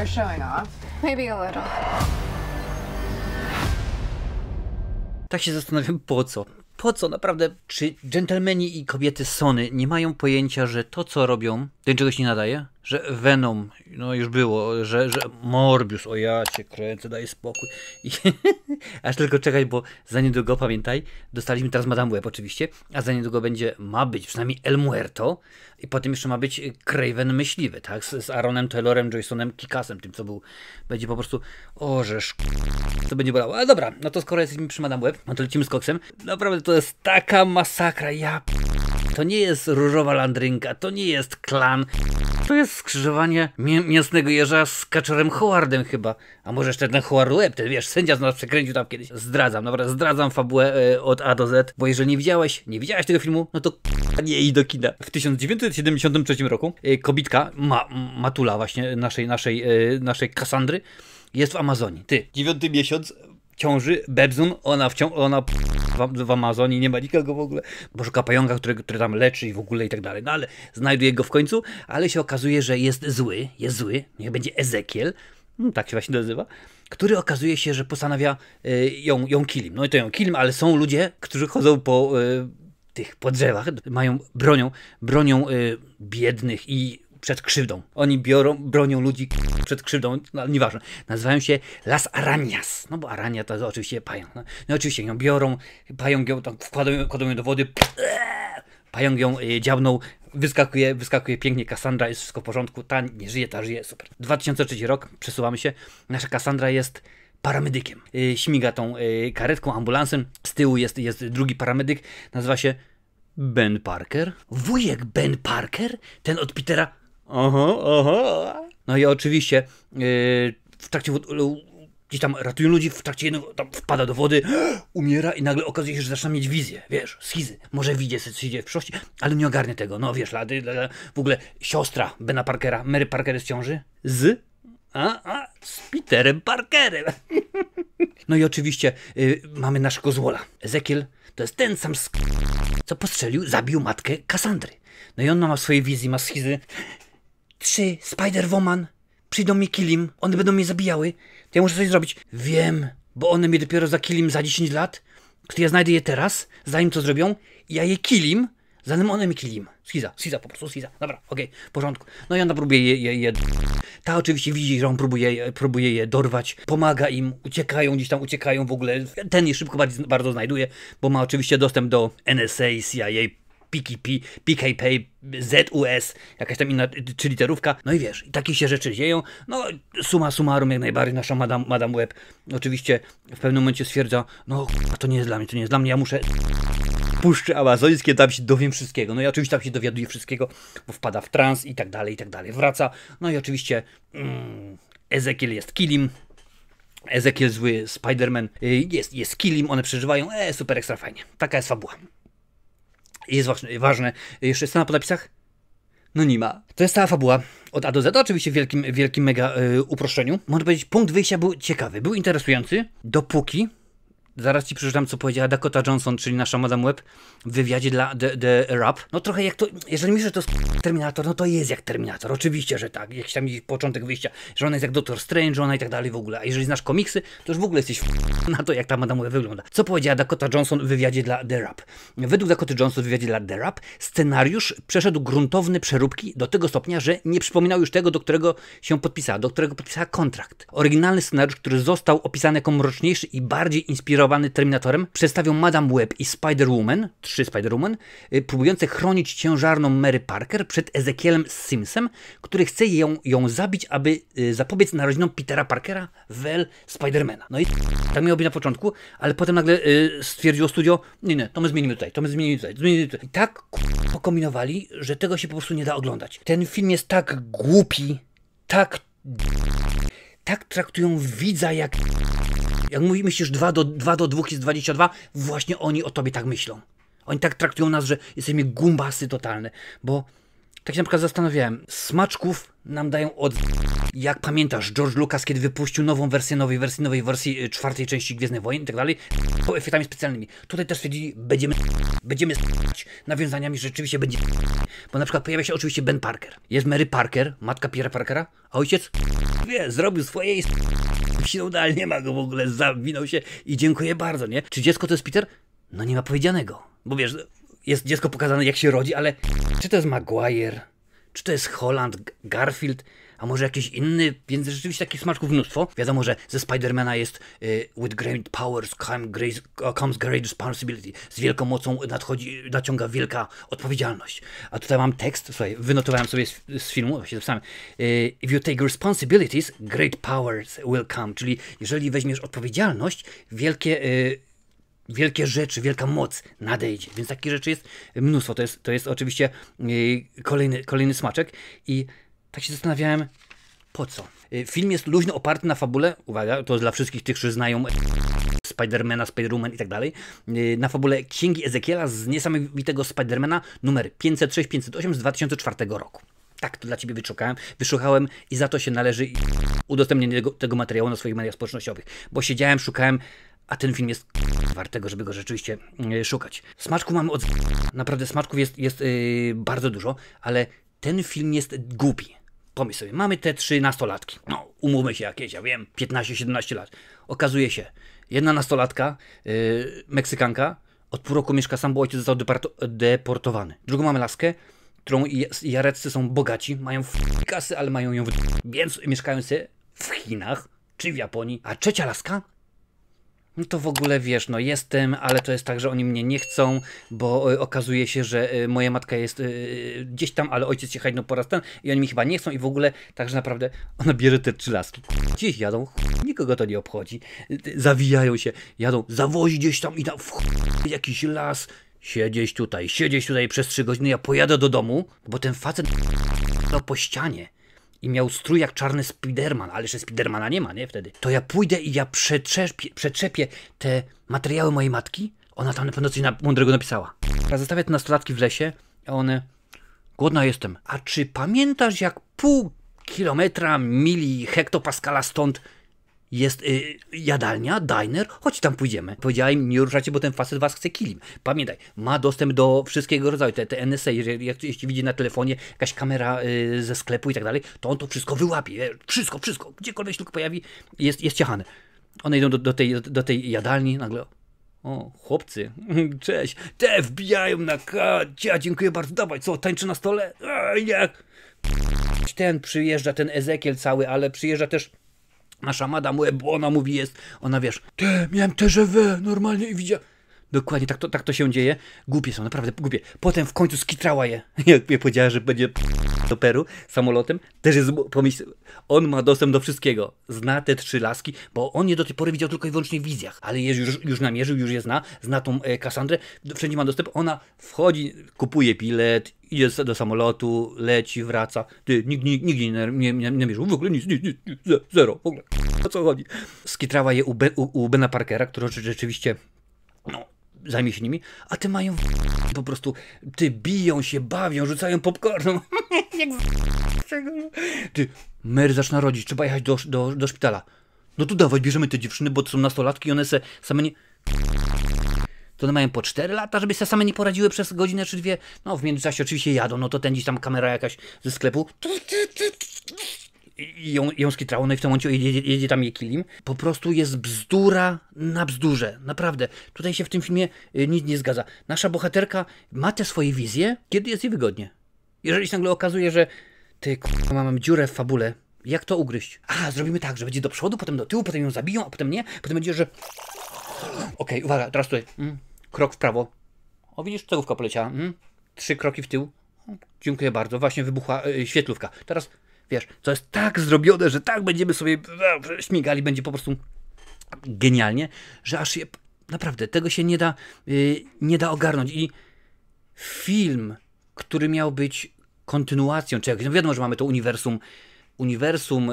you're showing off. Maybe a little. Tak się zastanawiam, po co? Po co naprawdę? Czy dżentelmeni i kobiety Sony nie mają pojęcia, że to, co robią, do czegoś nie nadaje? Że Venom, no już było, że Morbius, o ja cię kręcę, daj spokój. I aż tylko czekaj, bo za niedługo, pamiętaj, dostaliśmy teraz Madame Web oczywiście, a za niedługo ma być przynajmniej El Muerto i potem jeszcze ma być Kraven Myśliwy, tak? Z Aaronem Taylorem, Jasonem Kikasem, tym co był. Będzie po prostu, to będzie bolało. Ale dobra, no to skoro jesteśmy przy Madame Web, no to lecimy z koksem. Naprawdę to jest taka masakra, to nie jest Różowa Landrynka, to nie jest Klan, to jest skrzyżowanie mięsnego jeża z Kaczorem Howardem chyba. A może jeszcze ten Howard Webb, ten wiesz, sędzia z nas przekręcił tam kiedyś. Zdradzam fabułę od A do Z, bo jeżeli nie widziałeś tego filmu, no to nie idź do kina. W 1973 roku kobitka, matula właśnie naszej Kassandry, jest w Amazonii. 9. miesiąc ciąży, Bebzun, ona w Amazonii, nie ma nikogo w ogóle, bo szuka pająka, który tam leczy i w ogóle i tak dalej. No ale znajduje go w końcu, ale się okazuje, że jest zły, niech będzie Ezekiel, tak się właśnie nazywa, który okazuje się, że postanawia ją kilim. No i to ją kilim, ale są ludzie, którzy chodzą po drzewach, bronią biednych i przed krzywdą. Oni bronią ludzi przed krzywdą, no, nieważne. Nazywają się Las Arañas. No bo arania to oczywiście pająk. No oczywiście ją biorą, pająk ją tam kładą ją do wody, pająk ją dziabnął, wyskakuje pięknie Cassandra, jest wszystko w porządku, ta nie żyje, ta żyje, super. 2003 rok, przesuwamy się, nasza Cassandra jest paramedykiem. Śmiga tą karetką, ambulansem, z tyłu jest drugi paramedyk, nazywa się Ben Parker. Wujek Ben Parker? Ten od Petera? No i oczywiście w trakcie gdzieś tam ratują ludzi, w trakcie jednego tam wpada do wody, umiera i nagle okazuje się, że zaczyna mieć wizję, wiesz, schizy. Może widzi, co się dzieje w przyszłości, ale nie ogarnie tego. No wiesz, w ogóle siostra Bena Parkera, Mary Parker jest w ciąży z Peterem Parkerem. No i oczywiście mamy naszego złola. Ezekiel to jest ten sam co zabił matkę Kassandry. No i on ma swoje wizje, ma schizy. 3 Spider-Woman przyjdą mi kilim, one będą mnie zabijały, to ja muszę coś zrobić. Wiem, bo one mnie dopiero za kilim za 10 lat, to ja znajdę je teraz, zanim to zrobią, ja je kilim, zanim one mi kilim. Schiza, po prostu schiza. Dobra, okej, w porządku. No i ona próbuje je ta oczywiście widzi, że on próbuje je dorwać, pomaga im, uciekają w ogóle. Ten je szybko bardzo znajduje, bo ma oczywiście dostęp do NSA, CIA, PKP, ZUS, jakaś tam inna literówka. No i wiesz, i takie się rzeczy dzieją. No summa summarum, jak najbardziej nasza Madame Web oczywiście w pewnym momencie stwierdza, no to nie jest dla mnie, ja muszę puszczy amazońskie, tam się dowiem wszystkiego. No i oczywiście tam się dowiaduje wszystkiego, bo wpada w trans i tak dalej, wraca. No i oczywiście Ezekiel jest kilim. Ezekiel zły, Spider-Man jest kilim, one przeżywają, super ekstra fajnie. Taka jest fabuła. Jest ważne, jeszcze scena po napisach? No nie ma. To jest cała fabuła od A do Z, oczywiście w wielkim mega uproszczeniu. Można powiedzieć, punkt wyjścia był ciekawy, był interesujący, dopóki, zaraz ci przeczytam, co powiedziała Dakota Johnson, czyli nasza Madame Web w wywiadzie dla The Wrap. No trochę jak to, jeżeli myślisz, że to jest Terminator, no to jest jak Terminator, oczywiście, że tak, jakiś tam początek wyjścia, że ona jest jak Doctor Strange, ona i tak dalej w ogóle, a jeżeli znasz komiksy, to już w ogóle jesteś na to, jak ta Madame Web wygląda. Co powiedziała Dakota Johnson w wywiadzie dla The Wrap? Według Dakoty Johnson w wywiadzie dla The Wrap scenariusz przeszedł gruntowne przeróbki do tego stopnia, że nie przypominał już tego, do którego podpisała kontrakt. Oryginalny scenariusz, który został opisany jako mroczniejszy i bardziej inspirowany Terminatorem, przedstawią Madame Web i Spider-Woman, 3 Spider-Woman, próbujące chronić ciężarną Mary Parker przed Ezekielem Simsem, który chce ją zabić, aby zapobiec narodzinom Petera Parkera w Spidermana. No i tak miało być na początku, ale potem nagle stwierdziło studio, nie, to my zmienimy tutaj. I tak pokombinowali, że tego się po prostu nie da oglądać. Ten film jest tak głupi, tak traktują widza jak myślisz 2 do 2 jest 22, właśnie oni o tobie tak myślą. Oni tak traktują nas, że jesteśmy gumbasy totalne, bo tak się na przykład zastanawiałem, smaczków nam dają od... Jak pamiętasz, George Lucas, kiedy wypuścił nową wersję nowej wersji 4. części Gwiezdnych Wojen i tak dalej, po efektami specjalnymi. Tutaj też stwierdzili, będziemy nawiązaniami, że rzeczywiście będzie. Bo na przykład pojawia się oczywiście Ben Parker. Jest Mary Parker, matka Petera Parkera, a ojciec wie, zrobił swoje i wsinął dalej, nie ma go w ogóle, zawinął się i dziękuję bardzo, nie? Czy dziecko to jest Peter? No nie ma powiedzianego, bo wiesz, jest dziecko pokazane jak się rodzi, ale czy to jest Maguire, czy to jest Holland, Garfield, a może jakiś inny, więc rzeczywiście takich smaczków mnóstwo. Wiadomo, że ze Spidermana jest with great powers comes great responsibility. Z wielką mocą naciąga wielka odpowiedzialność. A tutaj mam tekst, słuchaj, wynotowałem sobie z filmu, właśnie zapisałem. If you take responsibilities, great powers will come. Czyli jeżeli weźmiesz odpowiedzialność, wielkie rzeczy, wielka moc nadejdzie. Więc takich rzeczy jest mnóstwo. To jest oczywiście kolejny smaczek. I tak się zastanawiałem, po co? Film jest luźno oparty na fabule, uwaga, to dla wszystkich tych, którzy znają Spidermana, Spiderwoman i tak dalej, na fabule Księgi Ezekiela z niesamowitego Spidermana numer 506-508 z 2004 roku. Tak, to dla Ciebie wyszukałem i za to się należy udostępnienie tego materiału na swoich mediach społecznościowych, bo siedziałem, szukałem, a ten film jest wartego, żeby go rzeczywiście szukać. Smaczków mamy naprawdę smaczków jest bardzo dużo, ale ten film jest głupi. Pomyśl sobie, mamy te 3 nastolatki. No, umówmy się jakieś, ja wiem, 15-17 lat. Okazuje się, jedna nastolatka, Meksykanka, od pół roku mieszka sam, bo ojciec został deportowany. Drugą mamy laskę, którą Jareccy są bogaci, mają kasy, ale mają ją więc mieszkają sobie w Chinach czy w Japonii. A trzecia laska? No to w ogóle wiesz, no jestem, ale to jest tak, że oni mnie nie chcą, bo okazuje się, że moja matka jest gdzieś tam, ale ojciec się hajnął po raz ten i oni mi chyba nie chcą i w ogóle, także naprawdę ona bierze te 3 laski. Gdzieś jadą, nikogo to nie obchodzi, zawijają się, jadą, zawozi gdzieś tam i tam jakiś las, siedzieć tutaj przez 3 godziny, ja pojadę do domu, bo ten facet po ścianie. I miał strój jak czarny Spiderman, ale jeszcze Spidermana nie ma, nie? Wtedy. To ja pójdę i ja przetrzepię te materiały mojej matki. Ona tam na pewno coś mądrego napisała. Ja zostawię te nastolatki w lesie, a one... Głodna jestem. A czy pamiętasz, jak pół kilometra, mili, hektopaskala stąd jest jadalnia, diner? Chodź tam pójdziemy. Powiedziała im, nie ruszacie, bo ten facet was chce kilim. Pamiętaj, ma dostęp do wszystkiego rodzaju, te NSA, jeśli widzi na telefonie jakaś kamera ze sklepu i tak dalej, to on to wszystko wyłapie. Wszystko, gdziekolwiek się tylko pojawi, jest ciachane. One idą do tej jadalni, nagle... O, chłopcy, cześć, te wbijają na dziękuję bardzo, dawaj, co, tańczy na stole? Jak? Ten przyjeżdża, ten Ezekiel cały, ale przyjeżdża też nasza Madame Web, bo ona mówi ona wiesz, miałem TGV normalnie i widziałem. Dokładnie, tak to się dzieje. Głupie są, naprawdę głupie. Potem w końcu skitrała je. Jak powiedziała, że będzie do Peru samolotem, też jest pomysł. On ma dostęp do wszystkiego. Zna te 3 laski, bo on je do tej pory widział tylko i wyłącznie w wizjach. Ale już namierzył, już je zna tą Kassandrę. Wszędzie ma dostęp. Ona wchodzi, kupuje bilet, idzie do samolotu, leci, wraca. Ty, nigdzie nie namierzył. W ogóle nic, zero. W ogóle. O co chodzi? Skitrała je u Bena Parkera, który rzeczywiście zajmie się nimi, a te mają po prostu, biją się, bawią, rzucają popcornem. Ty, Mary zaczyna rodzić, trzeba jechać do szpitala. No to dawaj, bierzemy te dziewczyny, bo to są nastolatki i one same nie... To one mają po 4 lata, żeby się same nie poradziły przez godzinę czy 2. No w międzyczasie oczywiście jadą, no to ten gdzieś tam kamera jakaś ze sklepu. I ją skitrało, no i w tym momencie jedzie tam je kilim. Po prostu jest bzdura na bzdurze. Naprawdę. Tutaj się w tym filmie nic nie zgadza. Nasza bohaterka ma te swoje wizje, kiedy jest jej wygodnie. Jeżeli się nagle okazuje, że mam dziurę w fabule, jak to ugryźć? Zrobimy tak, że będzie do przodu, potem do tyłu, potem ją zabiją, a potem nie. Potem będzie, że... Okej, uwaga, teraz tutaj. Krok w prawo. O, widzisz, cegłówka poleciała. 3 kroki w tył. Dziękuję bardzo. Właśnie wybuchła świetlówka. Teraz... Wiesz, to jest tak zrobione, że tak będziemy sobie śmigali, będzie po prostu genialnie, że aż się, naprawdę, tego się nie da ogarnąć. I film, który miał być kontynuacją czegoś, no wiadomo, że mamy to uniwersum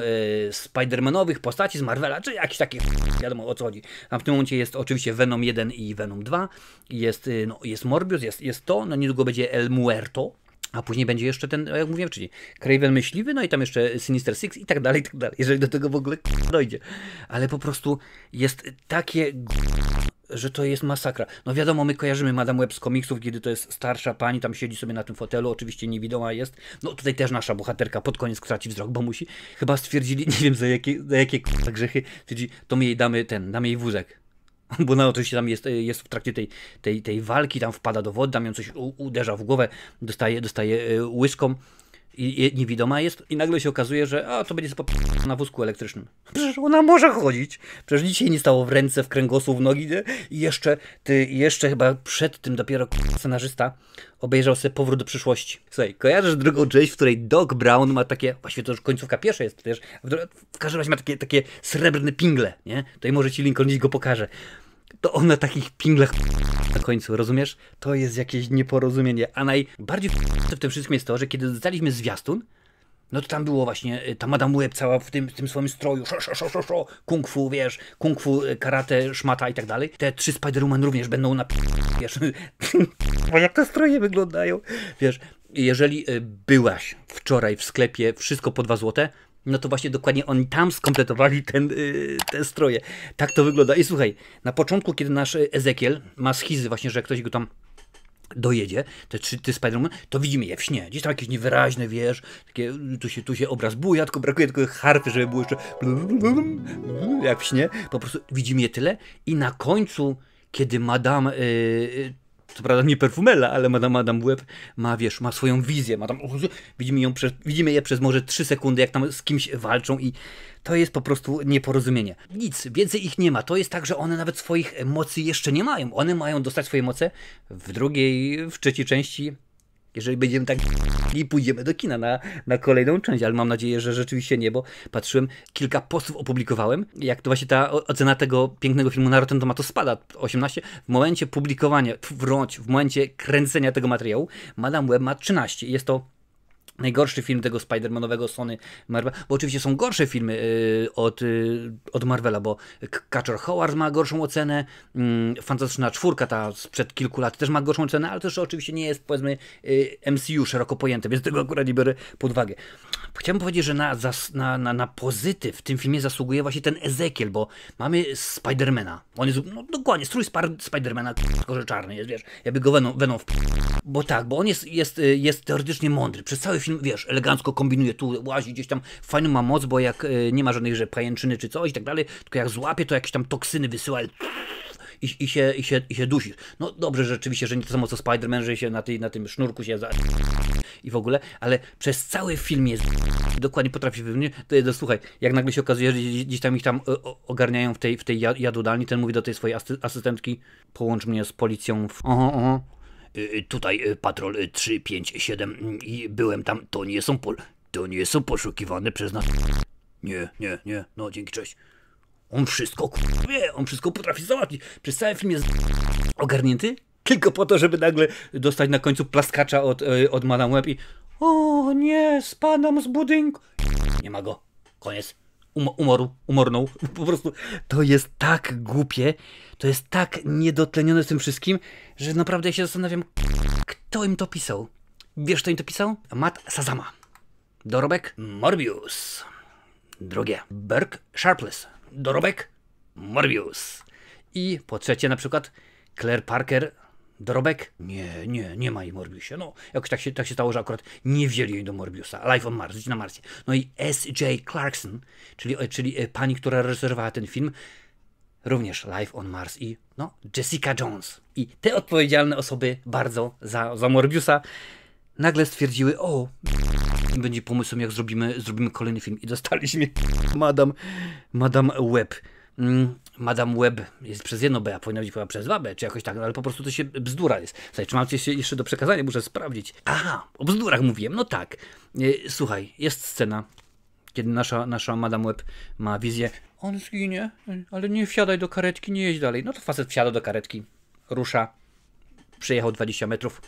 Spider-Manowych postaci z Marvela, czy jakiś taki, wiadomo o co chodzi. Tam w tym momencie jest oczywiście Venom 1 i Venom 2, jest Morbius, jest to, niedługo będzie El Muerto, a później będzie jeszcze ten, jak mówiłem, czyli Kraven Myśliwy, no i tam jeszcze Sinister Six i tak dalej, jeżeli do tego w ogóle dojdzie. Ale po prostu jest takie że to jest masakra. No wiadomo, my kojarzymy Madame Web z komiksów, kiedy to jest starsza pani, tam siedzi sobie na tym fotelu, oczywiście niewidoma jest. No tutaj też nasza bohaterka pod koniec traci wzrok, bo musi. Chyba stwierdzili, nie wiem za jakie grzechy, stwierdzili, to my jej damy jej wózek. Bo ona oczywiście tam jest w trakcie tej walki, tam wpada do wody, tam ją coś uderza w głowę, dostaje łyską. I niewidoma jest i nagle się okazuje, że to będzie na wózku elektrycznym. Przecież ona może chodzić. Przecież nic jej nie stało w ręce, w kręgosłup, w nogi. Nie? I jeszcze chyba przed tym dopiero scenarzysta obejrzał sobie Powrót do przyszłości. Słuchaj, kojarzysz drugą część, w której Doc Brown ma takie, właściwie to już końcówka pierwsza jest, wiesz, w każdym razie ma takie srebrne pingle, nie? Tutaj może ci Lincoln gdzieś go pokaże. To on na takich pinglach na końcu, rozumiesz? To jest jakieś nieporozumienie. A najbardziej w tym wszystkim jest to, że kiedy dostaliśmy zwiastun, no to tam było właśnie ta Madame Web cała w tym swoim stroju, kung fu, wiesz, kung fu, karate, szmata i tak dalej. Te 3 Spider-Woman również będą wiesz, bo jak te stroje wyglądają, wiesz. Jeżeli byłaś wczoraj w sklepie Wszystko po 2 złote, no to właśnie dokładnie oni tam skompletowali te stroje. Tak to wygląda. I słuchaj, na początku, kiedy nasz Ezekiel ma schizy właśnie, że ktoś go tam dojedzie, te Spider-Man, to widzimy je w śnie. Gdzieś tam jakieś niewyraźne, wiesz, takie, tu się obraz buja, tylko brakuje tylko harfy, żeby było jeszcze jak w śnie. Po prostu widzimy je tyle i na końcu, kiedy Madame... co prawda nie Perfumella, ale Madame Web ma swoją wizję. Widzimy je przez może 3 sekundy, jak tam z kimś walczą i to jest po prostu nieporozumienie. Nic, więcej ich nie ma. To jest tak, że one nawet swoich mocy jeszcze nie mają. One mają dostać swoje moce w trzeciej części. Jeżeli będziemy tak i pójdziemy do kina na kolejną część, ale mam nadzieję, że rzeczywiście nie, bo patrzyłem, kilka postów opublikowałem, jak to właśnie ta ocena tego pięknego filmu na Rotten Tomatoes spada, 18, w momencie publikowania, w momencie kręcenia tego materiału, Madame Web ma 13. Jest to najgorszy film tego Spider-Manowego Sony Marvel, bo oczywiście są gorsze filmy od Marvela, bo Catcher Howard ma gorszą ocenę, Fantastyczna Czwórka, ta sprzed kilku lat też ma gorszą ocenę, ale też oczywiście nie jest, powiedzmy, MCU szeroko pojęte, więc tego akurat nie biorę pod uwagę. Chciałbym powiedzieć, że na pozytyw w tym filmie zasługuje właśnie ten Ezekiel, bo mamy Spidermana. On jest, no dokładnie, strój Spidermana, tylko że czarny jest, wiesz, jakby go Venom bo on jest teoretycznie mądry. Przez cały film, wiesz, elegancko kombinuje, tu łazi gdzieś tam, fajną ma moc, bo jak nie ma żadnej, że pajęczyny czy coś i tak dalej, tylko jak złapie, to jakieś tam toksyny wysyła i się dusi. No dobrze, rzeczywiście, że nie to samo co Spider-Man, że się na tym sznurku się i w ogóle, ale przez cały film jest dokładnie potrafi wybrnąć. To słuchaj, jak nagle się okazuje, że gdzieś tam ich tam ogarniają w tej jadłodalni, ten mówi do tej swojej asystentki, połącz mnie z policją tutaj patrol 357 i byłem tam, to nie są poszukiwane przez nas. Nie, no dzięki, cześć. On wszystko wie, on wszystko potrafi załatwić. Przez cały film jest ogarnięty, tylko po to, żeby nagle dostać na końcu plaskacza od Madame Web i o nie, spadam z budynku. Nie ma go. Koniec. Umornął. Po prostu to jest tak głupie, to jest tak niedotlenione z tym wszystkim, że naprawdę ja się zastanawiam, kto im to pisał. Wiesz, kto im to pisał? Matt Sazama. Dorobek? Morbius. Drugie. Burke Sharpless. Dorobek? Morbius. I po trzecie na przykład Claire Parker. Dorobek? Nie ma jej Morbiusie. No, jakoś tak się stało, że akurat nie wzięli jej do Morbiusa. Life on Mars, życie na Marsie. No i S.J. Clarkson, czyli pani, która reżyserowała ten film, również Life on Mars i no, Jessica Jones. I te odpowiedzialne osoby bardzo za Morbiusa nagle stwierdziły, będzie pomysłem, jak zrobimy kolejny film. I dostaliśmy Madame Web. Madame Web jest przez jedno B, a powinna być chyba przez 2 B, czy jakoś tak, ale po prostu to się bzdura jest. Słuchaj, czy mam coś jeszcze do przekazania? Muszę sprawdzić. Aha, o bzdurach mówiłem, no tak. Słuchaj, jest scena, kiedy nasza Madame Web ma wizję. On zginie, ale nie wsiadaj do karetki, nie jedź dalej. No to facet wsiada do karetki, rusza, przejechał 20 metrów,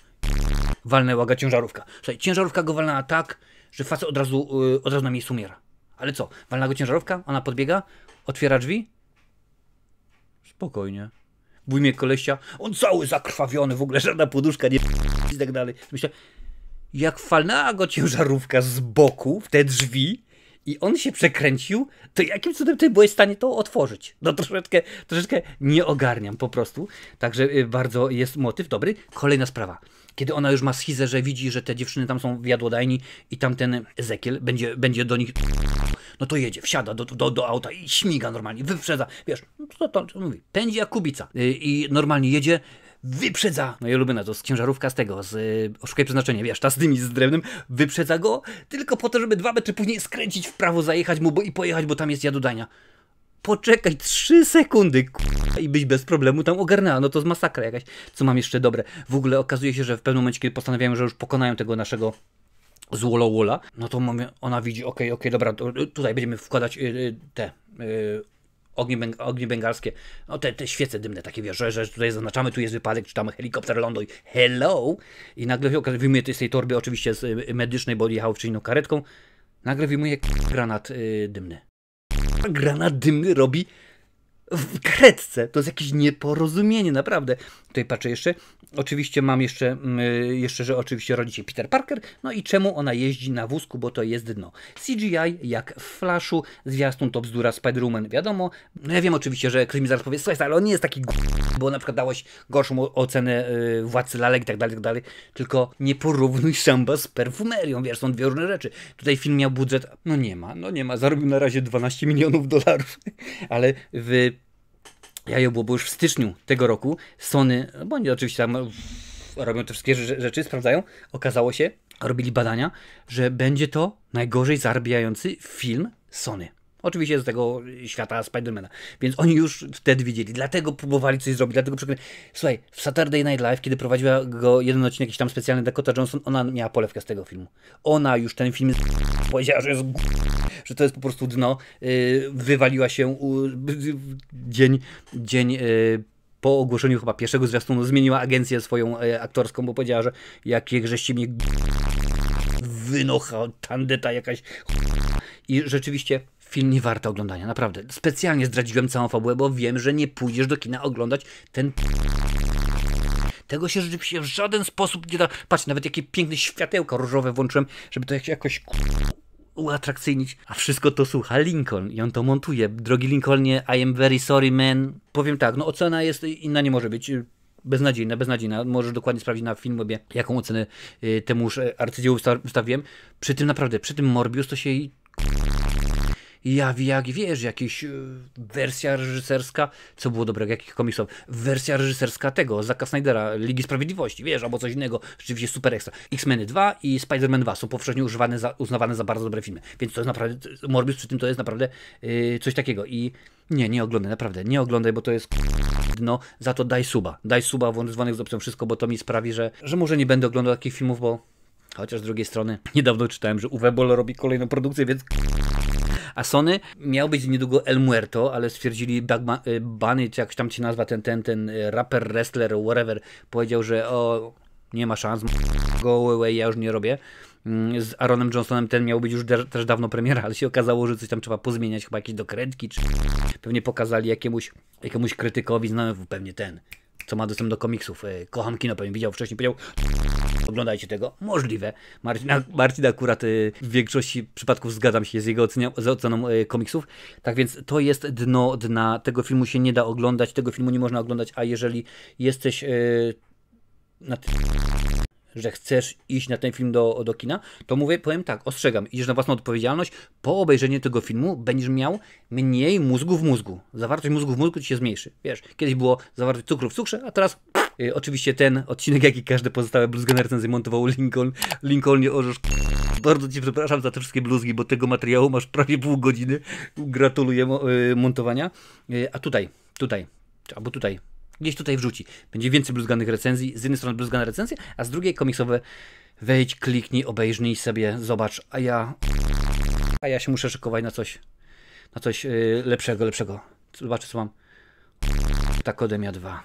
walnęła go ciężarówka. Słuchaj, ciężarówka go walnęła tak, że facet od razu na miejscu umiera. Ale co, walna go ciężarówka, ona podbiega, otwiera drzwi. Spokojnie. W imię kolesia, on cały zakrwawiony, w ogóle żadna poduszka, nie i tak dalej. Myślę, jak falnęła go ciężarówka z boku w te drzwi i on się przekręcił, to jakim cudem ty byłeś w stanie to otworzyć? No troszeczkę nie ogarniam po prostu. Także bardzo jest motyw dobry. Kolejna sprawa. Kiedy ona już ma schizę, że widzi, że te dziewczyny tam są w jadłodajni i tamten Ezekiel będzie do nich... No to jedzie, wsiada do auta i śmiga normalnie, wyprzedza. Wiesz, to mówi, pędzi jak kubica. I normalnie jedzie, wyprzedza. No ja lubię na to, z ciężarówka z tego, z Oszukaj Przeznaczenia, wiesz, ta z tymi z drewnem, wyprzedza go tylko po to, żeby 2 metry później skręcić w prawo, zajechać mu i pojechać, bo tam jest jadłodajnia. Poczekaj 3 sekundy, i byś bez problemu tam ogarnęła. No to jest masakra jakaś. Co mam jeszcze dobre? W ogóle okazuje się, że w pewnym momencie, kiedy postanawiają, że już pokonają tego naszego z Wola, no to ona widzi, okej, dobra, tutaj będziemy wkładać te ognie bengalskie, no te świece dymne takie, wiesz, że tutaj zaznaczamy, tu jest wypadek, czytamy helikopter ląduj, hello! I nagle wyjmuje z tej torby, oczywiście z medycznej, bo jechał wcześniej karetką, nagle wyjmuje granat dymny. Granat dymny robi w karetce. To jest jakieś nieporozumienie, naprawdę. Tutaj patrzę jeszcze. Oczywiście mam jeszcze, że oczywiście rodzi się Peter Parker. No i czemu ona jeździ na wózku, bo to jest dno. CGI jak w Flashu, zwiastun to bzdura Spider-Woman, wiadomo. No ja wiem oczywiście, że ktoś mi zaraz powie, słuchaj, ale on nie jest taki bo na przykład dałeś gorszą ocenę Władcy Lalek i tak dalej, tylko nie porównuj szamba z perfumerią, wiesz, są 2 różne rzeczy. Tutaj film miał budżet, no nie ma, zarobił na razie $12 milionów, ale w jajo było, bo już w styczniu tego roku Sony, bo oni oczywiście tam robią te wszystkie rzeczy, sprawdzają, okazało się, robili badania, że będzie to najgorzej zarabiający film Sony. Oczywiście z tego świata Spidermana. Więc oni już wtedy wiedzieli. Dlatego próbowali coś zrobić. Słuchaj, w Saturday Night Live, kiedy prowadziła go jeden odcinek jakiś tam specjalny Dakota Johnson, ona miała polewkę z tego filmu. Ona już ten film powiedziała, że to jest po prostu dno. Wywaliła się dzień po ogłoszeniu chyba pierwszego zwiastunu. Zmieniła agencję swoją aktorską, bo powiedziała, że jakie żeście mnie wynocha, tandeta jakaś. I rzeczywiście film nie warto oglądania, naprawdę. Specjalnie zdradziłem całą fabułę, bo wiem, że nie pójdziesz do kina oglądać ten... Tego się rzeczywiście w żaden sposób nie da... Patrz, nawet jakie piękne światełka różowe włączyłem, żeby to jakoś uatrakcyjnić. A wszystko to słucha Lincoln i on to montuje. Drogi Lincolnie, I am very sorry, man. Powiem tak, no ocena jest inna, nie może być. Beznadziejna. Możesz dokładnie sprawdzić na Filmwebie, jaką ocenę temuż arcydziełu wystawiłem. Przy tym Morbius to się... jak wiesz, jakaś wersja reżyserska, co było dobrego, jakich komiksów, wersja reżyserska tego, Zacka Snydera, Ligi Sprawiedliwości, wiesz, albo coś innego, rzeczywiście super ekstra. X-Meny 2 i Spider-Man 2 są powszechnie uznawane za bardzo dobre filmy, więc to jest naprawdę, Morbius przy tym to jest naprawdę coś takiego i nie oglądaj, naprawdę, nie oglądaj, bo to jest dno, za to daj suba, włącz dzwonek z opcją wszystko, bo to mi sprawi, że może nie będę oglądał takich filmów, bo chociaż z drugiej strony niedawno czytałem, że Uwe Boll robi kolejną produkcję, więc... A Sony miał być niedługo El Muerto, ale stwierdzili Bunny, czy jak tam się nazwa, ten raper, wrestler, whatever, powiedział, że nie ma szans, go away, ja już nie robię. Z Aaronem Johnsonem ten miał być już też dawno premiera, ale się okazało, że coś tam trzeba pozmieniać, chyba jakieś dokrętki, czy pewnie pokazali jakiemuś krytykowi, znałem pewnie ten, co ma dostęp do komiksów, kocham kino, pewnie widział wcześniej, powiedział, oglądajcie tego, możliwe. Marcin akurat w większości przypadków zgadzam się z jego oceną komiksów, tak więc to jest dno dna, tego filmu się nie da oglądać, tego filmu nie można oglądać, a jeżeli jesteś że chcesz iść na ten film do kina, to powiem tak, ostrzegam, idziesz na własną odpowiedzialność, po obejrzeniu tego filmu będziesz miał mniej mózgu w mózgu. Zawartość mózgu w mózgu ci się zmniejszy. Wiesz, kiedyś było zawartość cukru w cukrze, a teraz oczywiście ten odcinek, jak i każde pozostałe bluzgane recenzje montował Lincolnie Orzesz. Bardzo ci przepraszam za te wszystkie bluzgi, bo tego materiału masz prawie pół godziny. Gratuluję montowania. A tutaj, gdzieś tutaj wrzuci. Będzie więcej bluzganych recenzji. Z jednej strony bluzgane recenzje, a z drugiej komiksowe. Wejdź, kliknij, obejrzyj sobie, zobacz. A ja się muszę szykować na coś lepszego. Zobaczę, co mam. Takodemia 2.